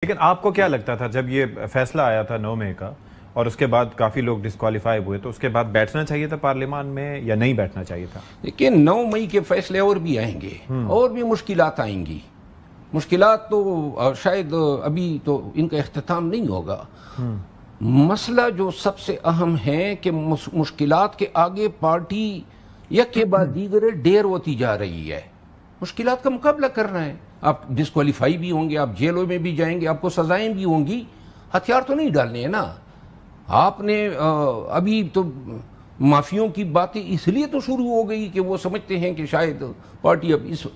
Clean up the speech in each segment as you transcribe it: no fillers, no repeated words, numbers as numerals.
لیکن آپ کو کیا لگتا تھا جب یہ فیصلہ آیا تھا 9 مئی کا اور اس کے بعد کافی لوگ ڈسکوالیفائی ہوئے، تو اس کے بعد بیٹھنا چاہیے تھا پارلیمان میں یا نہیں بیٹھنا چاہیے تھا؟ لیکن 9 مئی کے فیصلے اور بھی آئیں گے اور بھی مشکلات آئیں گی. مشکلات تو شاید ابھی تو ان کا اختتام نہیں ہوگا. مسئلہ جو سب سے اہم ہے کہ مشکلات کے آگے پارٹی یک کے بعد دیگر ڈیر ہوتی جا رہی ہے. مشکلات کا مقابلہ کرنا ہے. آپ ڈسکوالیفائی بھی ہوں گے، آپ جیلوں میں بھی جائیں گے، آپ کو سزائیں بھی ہوں گی. ہتھیار تو نہیں ڈالنے ہیں نا. آپ نے ابھی تو مافیوں کی باتیں اس لیے تو شروع ہو گئی کہ وہ سمجھتے ہیں کہ شاید پارٹی اب اس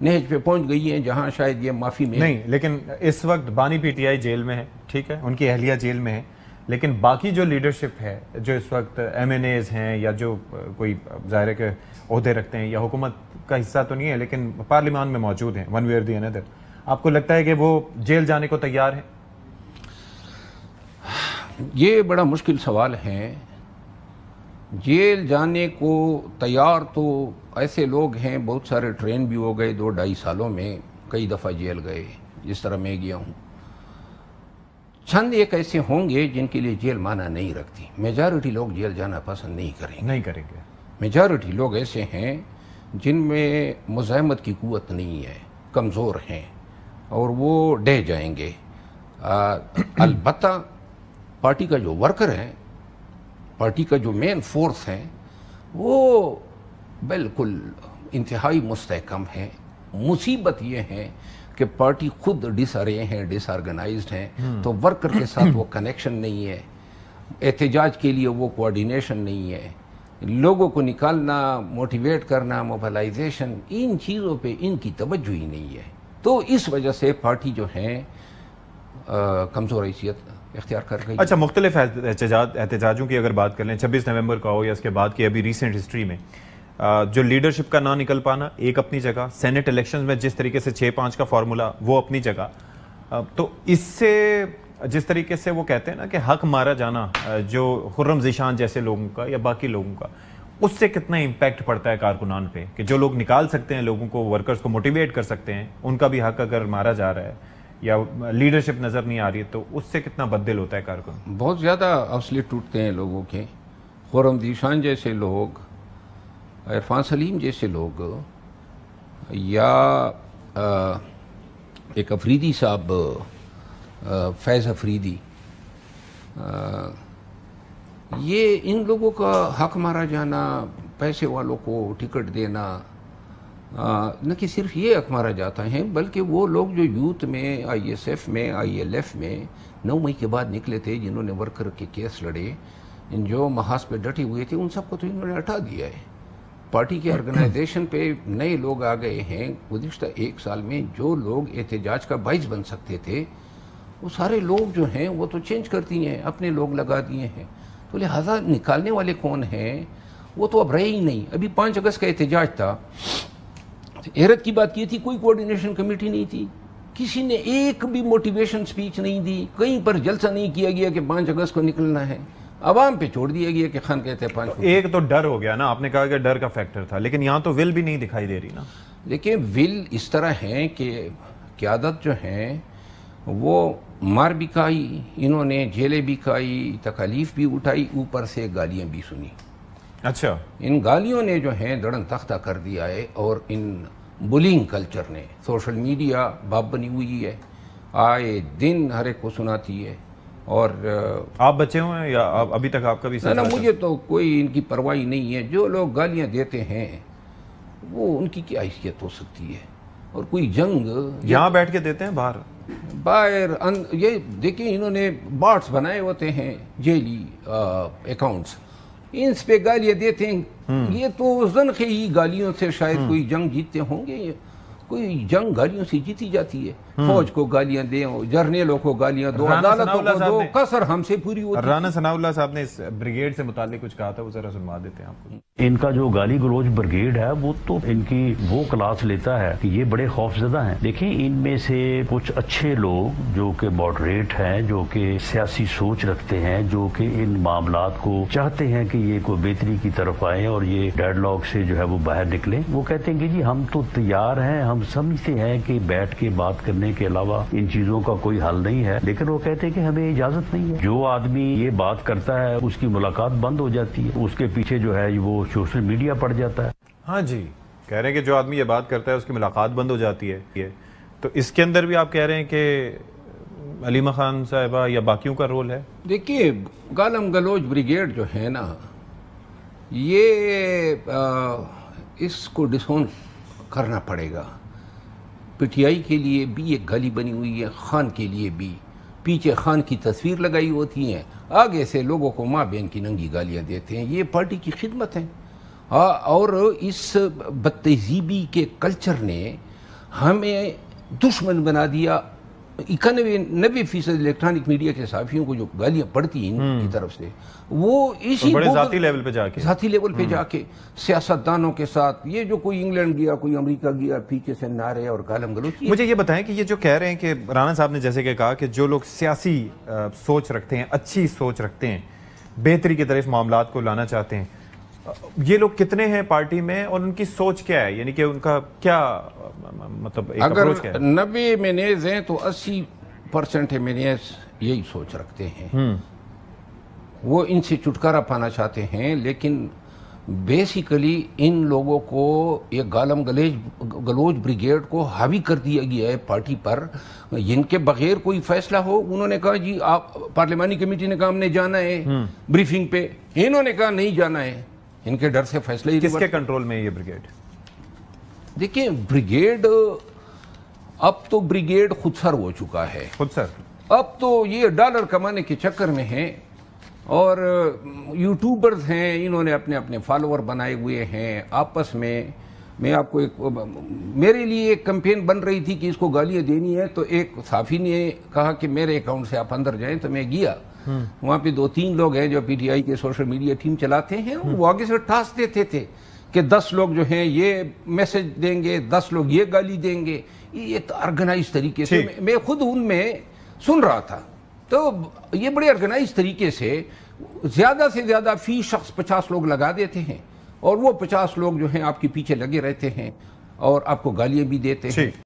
نہج پہ پہنچ گئی ہے جہاں شاید یہ معافی میں نہیں. لیکن اس وقت بانی پی ٹی آئی جیل میں ہے، ٹھیک ہے، ان کی اہلیہ جیل میں ہے، لیکن باقی جو لیڈرشپ ہے، جو اس وقت ایم این ایز ہیں یا جو کوئی ظاہر کے عہدے رکھتے ہیں یا حکومت کا حصہ تو نہیں ہے لیکن پارلیمان میں موجود ہیں، ون وے اور دی اندر، آپ کو لگتا ہے کہ وہ جیل جانے کو تیار ہیں؟ یہ بڑا مشکل سوال ہے. جیل جانے کو تیار تو ایسے لوگ ہیں، بہت سارے ٹرین بھی ہو گئے 2-2.5 سالوں میں، کئی دفعہ جیل گئے، جس طرح میں گیا ہوں. چند ایک ایسے ہوں گے جن کے لیے جیل معنی نہیں رکھتی. میجارٹی لوگ جیل جانا پسند نہیں کریں گے. میجارٹی لوگ ایسے ہیں جن میں مزاحمت کی قوت نہیں ہے، کمزور ہیں، اور وہ ڈہ جائیں گے. البتہ پارٹی کا جو ورکر ہے، پارٹی کا جو مین فورس ہے، وہ بالکل انتہائی مستحکم ہے. مصیبت یہ ہے کہ پارٹی خود ڈس آرگنائزڈ ہیں، تو ورکر کے ساتھ وہ کنیکشن نہیں ہے، احتجاج کے لیے وہ کوارڈینیشن نہیں ہے، لوگوں کو نکالنا، موٹیویٹ کرنا، موبلائزیشن، ان چیزوں پہ ان کی توجہ ہی نہیں ہے. تو اس وجہ سے پارٹی جو ہے کمزور حیثیت اختیار کر گئی. اچھا، مختلف احتجاجوں کی اگر بات کر لیں، 26 نومبر کا ہو یا اس کے بعد کی ابھی ریسنٹ ہسٹری میں جو لیڈرشپ کا نہ نکل پانا ایک اپنی جگہ، سینٹ الیکشنز میں جس طریقے سے 6-5 کا فارمولا وہ اپنی جگہ، تو اس سے جس طریقے سے وہ کہتے ہیں نا کہ حق مارا جانا جو خرم ذیشان جیسے لوگوں کا یا باقی لوگوں کا، اس سے کتنا امپیکٹ پڑتا ہے کارکنان پہ کہ جو لوگ نکال سکتے ہیں لوگوں کو، ورکرز کو موٹیویٹ کر سکتے ہیں، ان کا بھی حق اگر مارا جا رہا ہے یا لیڈرشپ نظر نہیں آ رہی ہے تو اس سے کتنا بددل ہوتا ہے کارکن؟ بہت زیادہ حوصلے ٹوٹتے ہیں لوگوں کے. خرم ذیشان جیسے لوگ، عرفان سلیم جیسے لوگ، یا ایک افریدی صاحب، فیض افریدی، یہ ان لوگوں کا حق مارا جانا، پیسے والوں کو ٹکٹ دینا، نہ کہ صرف یہ حق مارا جاتا ہے بلکہ وہ لوگ جو یوتھ میں، آئی ایس ایف میں، آئی ایل ایف میں 9 مئی کے بعد نکلے تھے، جنہوں نے ورکر کے کیس لڑے، جو محاذ پہ ڈٹے ہوئے تھے، ان سب کو تو انہوں نے ہٹا دیا ہے. پارٹی کے آرگنائزیشن پہ نئے لوگ آ گئے ہیں. گزشتہ 1 سال میں جو لوگ احتجاج کا باعث بن سکتے تھے، وہ سارے لوگ جو ہیں وہ تو چینج کرتی ہیں، اپنے لوگ لگا دیے ہیں. تو لہٰذا نکالنے والے کون ہیں وہ تو اب رہے ہی نہیں. ابھی 5 اگست کا احتجاج تھا، حیرت کی بات یہ تھی کوئی کوارڈینیشن کمیٹی نہیں تھی، کسی نے ایک بھی موٹیویشن سپیچ نہیں دی، کہیں پر جلسہ نہیں کیا گیا کہ 5 اگست کو نکلنا ہے. عوام پہ چھوڑ دیا گیا کہ خان کہتے ہیں 5 اگست. ایک تو ڈر ہو گیا نا، آپ نے کہا کہ ڈر کا فیکٹر تھا، لیکن یہاں تو ول بھی نہیں دکھائی دے رہی نا. لیکن ول اس طرح ہے کہ قیادت جو ہے وہ مار بھی کھائی، انہوں نے جیلیں بھی کھائی، تکالیف بھی اٹھائی، اوپر سے گالیاں بھی سنی. اچھا، ان گالیوں نے جو ہے دڑن تختہ کر دیا ہے، اور ان بلنگ کلچر نے، سوشل میڈیا باپ بنی ہوئی ہے، آئے دن ہر ایک کو سناتی ہے. اور آپ بچے ہوئے ہیں یا ابھی تک آپ کا بھی نہ مجھے تو کوئی ان کی پرواہی نہیں ہے. جو لوگ گالیاں دیتے ہیں وہ ان کی کیا حیثیت ہو سکتی ہے؟ اور کوئی جنگ یہاں بیٹھ کے دیتے ہیں باہر یہ دیکھیں، انہوں نے باٹس بنائے ہوتے ہیں، جیلی اکاؤنٹس، ان پہ گالیاں دیتے ہیں. یہ تو زنخے ہی گالیوں سے شاید کوئی جنگ جیتتے ہوں گے. کوئی جنگ گالیوں سے جیتی جاتی ہے؟ فوج کو گالیاں دیں، جرنیلوں کو گالیاں دو، عدالتوں کو دو، قصر ہم سے پوری ہوتی ہے. رانا ثناء اللہ صاحب نے اس بریگیڈ سے متعلق کچھ کہا تھا، وہ ذرا سنوا دیتے ہیں آپ کو. ان کا جو گالی گلوچ بریگیڈ ہے وہ تو ان کی وہ کلاس لیتا ہے کہ یہ بڑے خوفزدہ ہیں. دیکھیں، ان میں سے کچھ اچھے لوگ جو کہ ماڈریٹ ہیں، جو کہ سیاسی سوچ رکھتے ہیں، جو کہ ان معاملات کو چاہتے ہیں کہ یہ کوئی بہتری کی طرف آئیں اور یہ ڈیڈ لاک سے جو ہے وہ باہر نکلیں، وہ کہتے ہیں کہ جی ہم تو تیار ہیں، ہم سمجھتے ہیں کہ بیٹھ کے بات کرنے کرنے کے علاوہ ان چیزوں کا کوئی حل نہیں ہے، لیکن وہ کہتے ہیں کہ ہمیں اجازت نہیں ہے. جو آدمی یہ بات کرتا ہے اس کی ملاقات بند ہو جاتی ہے، اس کے پیچھے جو ہے وہ سوشل میڈیا پڑ جاتا ہے. ہاں جی، کہہ رہے ہیں کہ جو آدمی یہ بات کرتا ہے اس کی ملاقات بند ہو جاتی ہے. تو اس کے اندر بھی آپ کہہ رہے ہیں کہ علیمہ خان صاحبہ یا باقیوں کا رول ہے؟ دیکھیے، گالم گلوچ بریگیڈ جو ہے نا، یہ اس کو ڈسون کرنا پڑے گا. پی ٹی آئی کے لیے بھی ایک گالی بنی ہوئی ہے، خان کے لیے بھی. پیچھے خان کی تصویر لگائی ہوتی ہیں، آگے سے لوگوں کو ماں بہن کی ننگی گالیاں دیتے ہیں. یہ پارٹی کی خدمت ہے. اور اس بدتہذیبی کے کلچر نے ہمیں دشمن بنا دیا. 91% الیکٹرانک میڈیا کے صحافیوں کو جو گالیاں پڑتی ہیں ان کی طرف سے، وہ اسی بڑے ذاتی لیول پہ جا کے سیاستدانوں کے ساتھ، یہ جو کوئی انگلینڈ گیا، کوئی امریکہ گیا، پیچھے سے نعرے اور گالم گلوچ. مجھے یہ بتائیں کہ یہ جو کہہ رہے ہیں کہ رانا صاحب نے جیسے کہ کہا کہ جو لوگ سیاسی سوچ رکھتے ہیں، اچھی سوچ رکھتے ہیں، بہتری کی طرف معاملات کو لانا چاہتے ہیں، یہ لوگ کتنے ہیں پارٹی میں اور ان کی سوچ کیا ہے؟ یعنی کہ ان کا کیا مطلب ایک اپروچ کیا ہے؟ اگر 90 مینیز ہیں تو 80% مینیز یہی سوچ رکھتے ہیں. وہ ان سے چھٹکارا پانا چاہتے ہیں، لیکن بیسیکلی ان لوگوں کو یہ گالم گلوچ بریگیڈ کو حاوی کر دیا گیا ہے پارٹی پر. ان کے بغیر کوئی فیصلہ ہو، انہوں نے کہا جی آپ، پارلیمانی کمیٹی نے کہا ہم نے جانا ہے بریفنگ پہ، انہوں نے کہا نہیں جانا ہے. ان کے ڈر سے فیصلہ ہی کس کے کنٹرول میں یہ بریگیڈ؟ دیکھیں، بریگیڈ اب تو بریگیڈ خود سر ہو چکا ہے. خود سر؟ اب تو یہ ڈالر کمانے کے چکر میں ہیں، اور یوٹیوبرز ہیں، انہوں نے اپنے اپنے فالوور بنائے ہوئے ہیں آپس میں. میں آپ کو میرے لیے ایک کمپین بن رہی تھی کہ اس کو گالیاں دینی ہے، تو ایک صحافی نے کہا کہ میرے اکاؤنٹ سے آپ اندر جائیں، تو میں گیا. وہاں پہ 2-3 لوگ ہیں جو پی ٹی آئی کے سوشل میڈیا ٹیم چلاتے ہیں. وہ آگے سے ٹاسک دیتے تھے کہ 10 لوگ جو ہیں یہ میسج دیں گے، 10 لوگ یہ گالی دیں گے. یہ آرگنائز طریقے سے، میں خود ان میں سن رہا تھا، تو یہ بڑے آرگنائز طریقے سے زیادہ سے زیادہ فی شخص 50 لوگ لگا دیتے ہیں، اور وہ 50 لوگ جو ہیں آپ کے پیچھے لگے رہتے ہیں اور آپ کو گالیاں بھی دیتے ہیں.